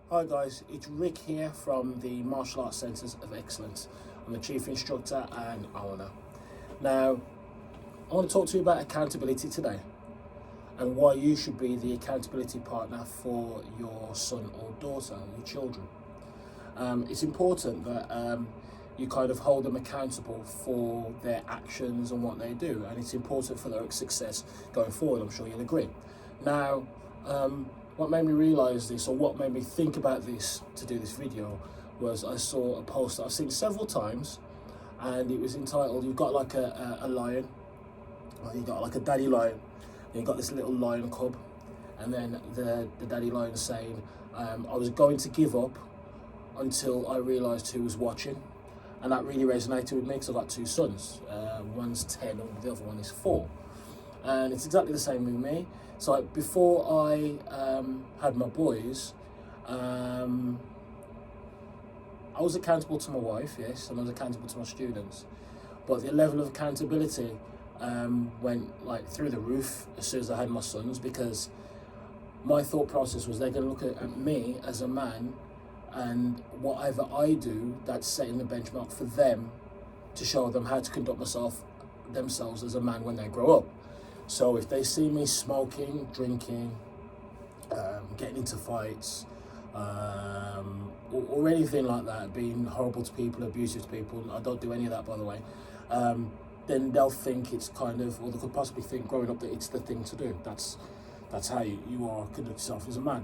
Hi guys, it's Rick here from the Martial Arts Centres of Excellence. I'm the Chief Instructor and owner. Now, I want to talk to you about accountability today and why you should be the accountability partner for your son or daughter, your children. It's important that you kind of hold them accountable for their actions and what they do, and it's important for their success going forward. I'm sure you'll agree. Now, what made me realise this, or what made me think about this to do this video, was I saw a post that I've seen several times, and it was entitled, you've got like a lion, or you've got like a daddy lion, and you've got this little lion cub, and then the daddy lion saying, I was going to give up until I realised who was watching. And that really resonated with me because I've got two sons. One's 10 and the other one is 4. And it's exactly the same with me. So like, before I had my boys, I was accountable to my wife, yes, and I was accountable to my students. But the level of accountability went like through the roof as soon as I had my sons, because my thought process was they're going to look at me as a man, and whatever I do, that's setting the benchmark for them to show them how to conduct themselves as a man when they grow up. So if they see me smoking, drinking, getting into fights, or anything like that, being horrible to people, abusive to people, I don't do any of that, by the way, then they'll think it's kind of, or they could possibly think growing up that it's the thing to do. That's how you are conduct yourself as a man.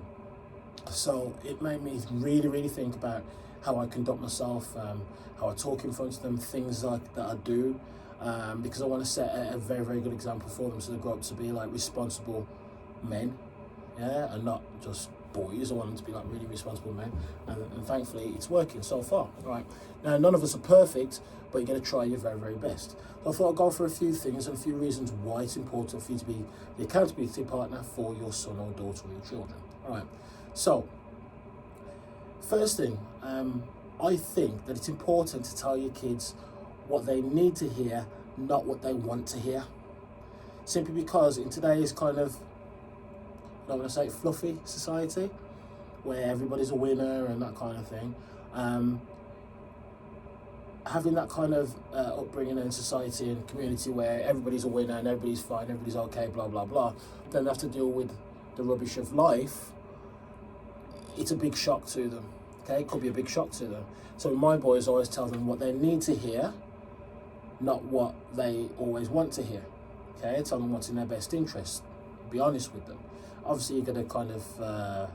So it made me really think about how I conduct myself, how I talk in front of them, things like that I do, because I want to set a very good example for them, so they grow up to be like responsible men, yeah, and not just boys. I want them to be like really responsible men, and thankfully it's working so far. Right now, none of us are perfect, but you're going to try your very best. So I thought I'd go for a few things and a few reasons why it's important for you to be the accountability partner for your son or daughter or your children. All right. So, first thing, I think that it's important to tell your kids what they need to hear, not what they want to hear. Simply because in today's kind of, I don't want to say fluffy society, where everybody's a winner and that kind of thing, having that kind of upbringing in society and community where everybody's a winner and everybody's fine, everybody's okay, blah, blah, blah, then they have to deal with the rubbish of life. It's a big shock to them, okay? It could be a big shock to them. So my boys always tell them what they need to hear, not what they always want to hear, okay? Tell them what's in their best interest. Be honest with them. Obviously, you're going to kind of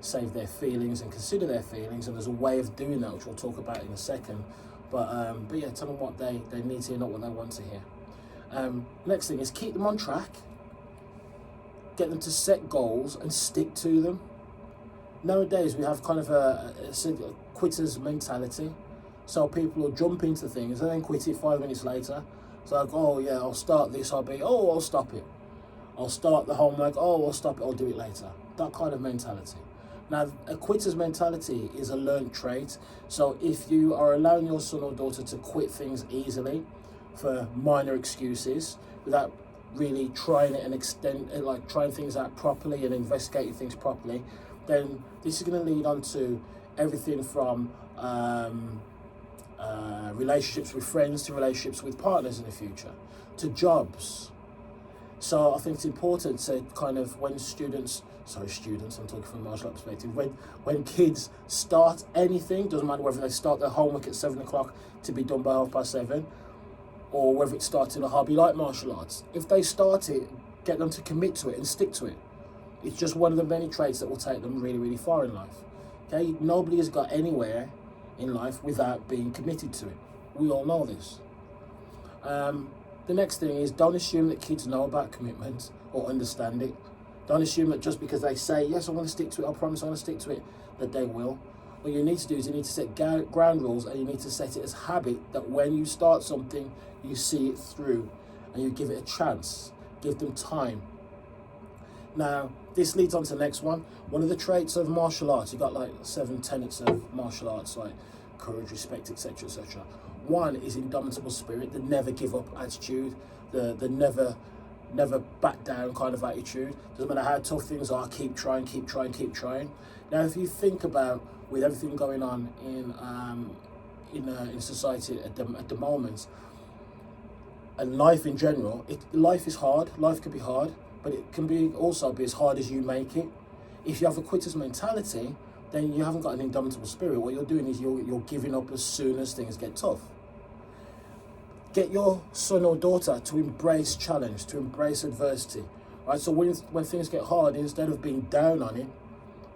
save their feelings and consider their feelings, and there's a way of doing that, which we'll talk about in a second. But yeah, tell them what they need to hear, not what they want to hear. Next thing is keep them on track. Get them to set goals and stick to them. Nowadays, we have kind of a quitter's mentality. So people will jump into things and then quit it 5 minutes later. It's like, oh yeah, I'll start this, I'll stop it. I'll start the homework, I'll stop it, I'll do it later. That kind of mentality. Now, a quitter's mentality is a learned trait. So if you are allowing your son or daughter to quit things easily for minor excuses, without really trying it and trying things out properly and investigating things properly, then this is going to lead on to everything from relationships with friends to relationships with partners in the future, to jobs. So I think it's important to kind of, when I'm talking from a martial art perspective, when kids start anything, doesn't matter whether they start their homework at 7 o'clock to be done by 7:30, or whether it's starting a hobby like martial arts, if they start it, get them to commit to it and stick to it. It's just one of the many traits that will take them really far in life. Okay, nobody has got anywhere in life without being committed to it. We all know this. The next thing is, don't assume that kids know about commitment or understand it. Don't assume that just because they say, yes, I want to stick to it, I promise I want to stick to it, that they will. What you need to do is you need to set ground rules, and you need to set it as habit that when you start something, you see it through and you give it a chance. Give them time. Now, this leads on to the next one. One of the traits of martial arts, you've got like 7 tenets of martial arts, like courage, respect, etc., etc. One is indomitable spirit, the never give up attitude, the never never back down kind of attitude. Doesn't matter how tough things are, keep trying, keep trying, keep trying. Now, if you think about with everything going on in society at the moment, and life in general, life is hard. Life can be hard, but it can be also be as hard as you make it. If you have a quitter's mentality, then you haven't got an indomitable spirit. What you're doing is you're giving up as soon as things get tough. Get your son or daughter to embrace challenge, to embrace adversity, right? So when things get hard, instead of being down on it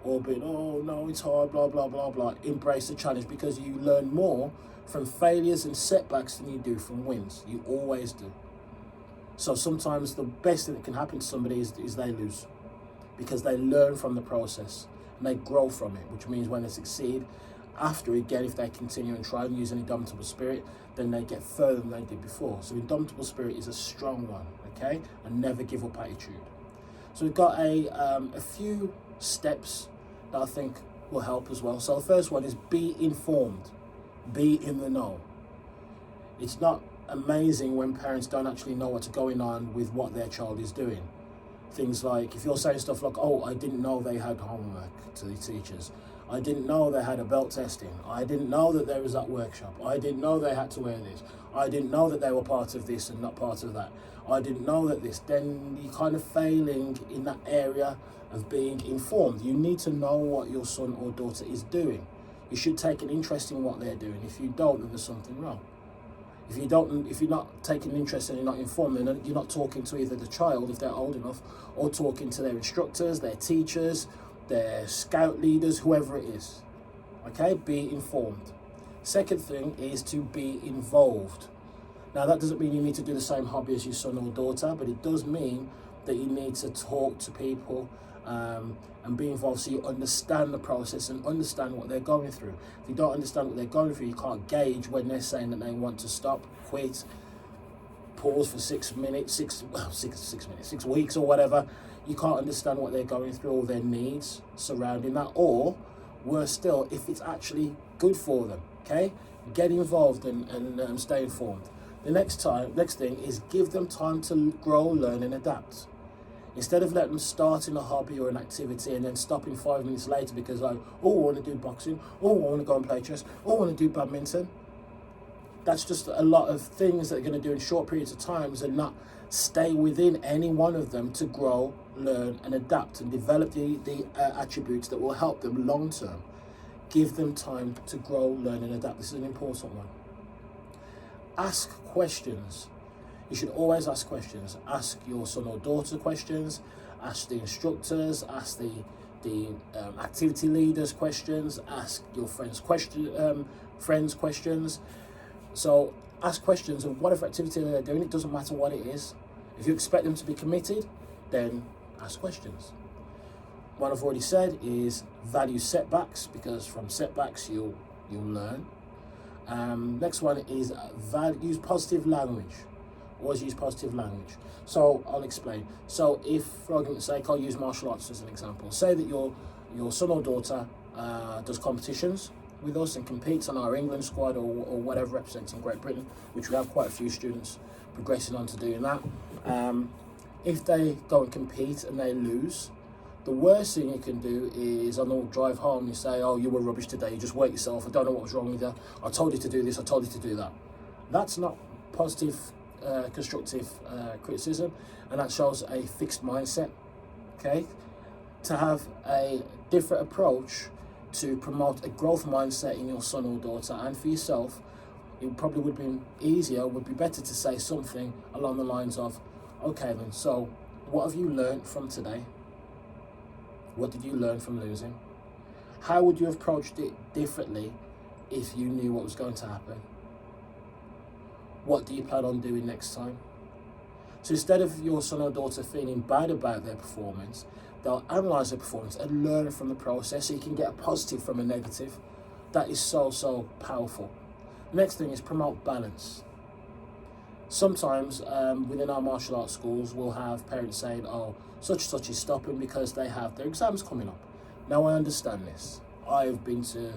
or being, oh no, it's hard, blah, blah, blah, blah, embrace the challenge, because you learn more from failures and setbacks than you do from wins. You always do. So sometimes the best thing that can happen to somebody is they lose, because they learn from the process and they grow from it, which means when they succeed, after again, if they continue and try and use an indomitable spirit, then they get further than they did before. So indomitable spirit is a strong one, okay? And never give up attitude. So we've got a few steps that I think will help as well. So the first one is be informed, be in the know. It's not amazing when parents don't actually know what's going on with what their child is doing. Things like, if you're saying stuff like, oh, I didn't know they had homework to the teachers. I didn't know they had a belt testing. I didn't know that there was that workshop. I didn't know they had to wear this. I didn't know that they were part of this and not part of that. I didn't know that this. Then you're kind of failing in that area of being informed. You need to know what your son or daughter is doing. You should take an interest in what they're doing. If you don't, then there's something wrong. If you're not taking interest and you're not informed, then you're not talking to either the child, if they're old enough, or talking to their instructors, their teachers, their scout leaders, whoever it is. Okay, be informed. Second thing is to be involved. Now, that doesn't mean you need to do the same hobby as your son or daughter, but it does mean that you need to talk to people and be involved, so you understand the process and understand what they're going through. If you don't understand what they're going through, you can't gauge when they're saying that they want to stop, quit, pause for 6 minutes, 6 weeks or whatever. You can't understand what they're going through or their needs surrounding that, or worse still, if it's actually good for them. Okay, get involved and stay informed. The next thing is give them time to grow, learn and adapt. Instead of letting them start in a hobby or an activity and then stopping 5 minutes later because, like, oh, I want to do boxing, oh, I want to go and play chess, oh, I want to do badminton. That's just a lot of things that they're going to do in short periods of times and not stay within any one of them to grow, learn and adapt and develop the attributes that will help them long term. Give them time to grow, learn and adapt. This is an important one. Ask questions. You should always ask questions. Ask your son or daughter questions. Ask the instructors. Ask the activity leaders questions. Ask your friends questions. So ask questions of whatever activity they're doing. It doesn't matter what it is. If you expect them to be committed, then ask questions. What I've already said is value setbacks, because from setbacks you'll learn. Next one is use positive language. Always use positive language. So I'll explain. So if, for argument's sake, I'll use martial arts as an example. Say that your son or daughter does competitions with us and competes on our England squad or whatever, representing Great Britain, which we have quite a few students progressing on to doing that. If they go and compete and they lose, the worst thing you can do is on the drive home you say, oh, you were rubbish today, you just worked yourself, I don't know what was wrong with you, I told you to do this, I told you to do that. That's not positive constructive criticism, and that shows a fixed mindset. Okay, to have a different approach to promote a growth mindset in your son or daughter and for yourself, it probably would be easier, would be better to say something along the lines of, okay then, so what have you learned from today? What did you learn from losing? How would you have approached it differently if you knew what was going to happen? What do you plan on doing next time? So instead of your son or daughter feeling bad about their performance, they'll analyse their performance and learn from the process, so you can get a positive from a negative. That is so powerful. The next thing is promote balance. Sometimes within our martial arts schools, we'll have parents saying, oh, such is stopping because they have their exams coming up. Now, I understand this. I've been to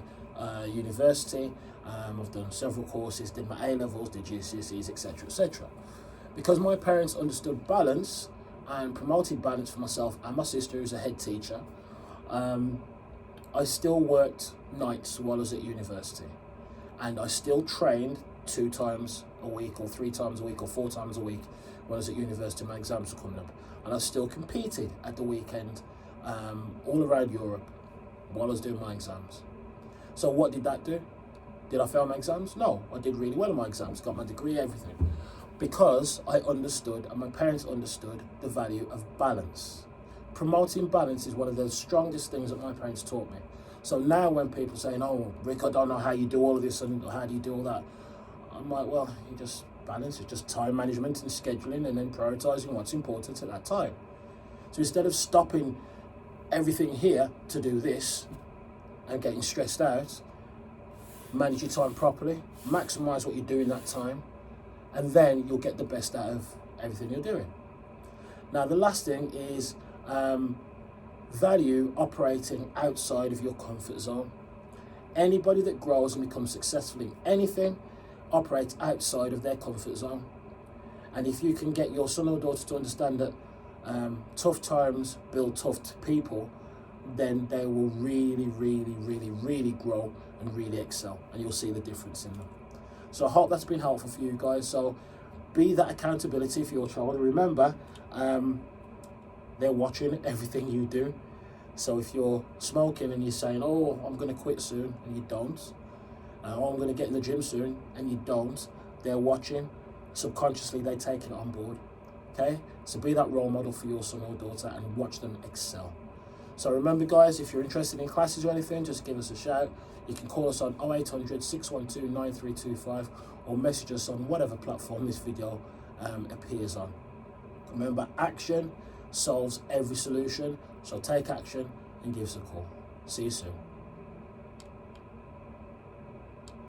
university, I've done several courses, did my A-levels, did GCSEs, etc. Because my parents understood balance, and promoted balance for myself and my sister, who's a head teacher, I still worked nights while I was at university, and I still trained 2 times a week or 3 times a week or 4 times a week when I was at university. My exams were coming up, and I still competed at the weekend all around Europe while I was doing my exams. So what did that do? Did I fail my exams? No, I did really well in my exams, got my degree, everything, because I understood and my parents understood the value of balance. Promoting balance is one of the strongest things that my parents taught me. So now when people say, "Oh, Rick, I don't know how you do all of this and how do you do all that," I'm like, well, you just balance. It's just time management and scheduling and then prioritizing what's important at that time. So instead of stopping everything here to do this and getting stressed out, manage your time properly, maximize what you do in that time, and then you'll get the best out of everything you're doing. Now, the last thing is value operating outside of your comfort zone. Anybody that grows and becomes successful in anything operates outside of their comfort zone. And if you can get your son or daughter to understand that tough times build tough people, then they will really, really, really, really grow and really excel, and you'll see the difference in them. So I hope that's been helpful for you guys. So be that accountability for your child. Remember, they're watching everything you do. So if you're smoking and you're saying, "Oh, I'm going to quit soon," and you don't, "Oh, I'm going to get in the gym soon," and you don't, they're watching. Subconsciously, they're taking it on board. Okay? So be that role model for your son or daughter and watch them excel. So remember, guys, if you're interested in classes or anything, just give us a shout. You can call us on 0800 612 9325 or message us on whatever platform this video appears on. Remember, action solves every solution. So take action and give us a call. See you soon.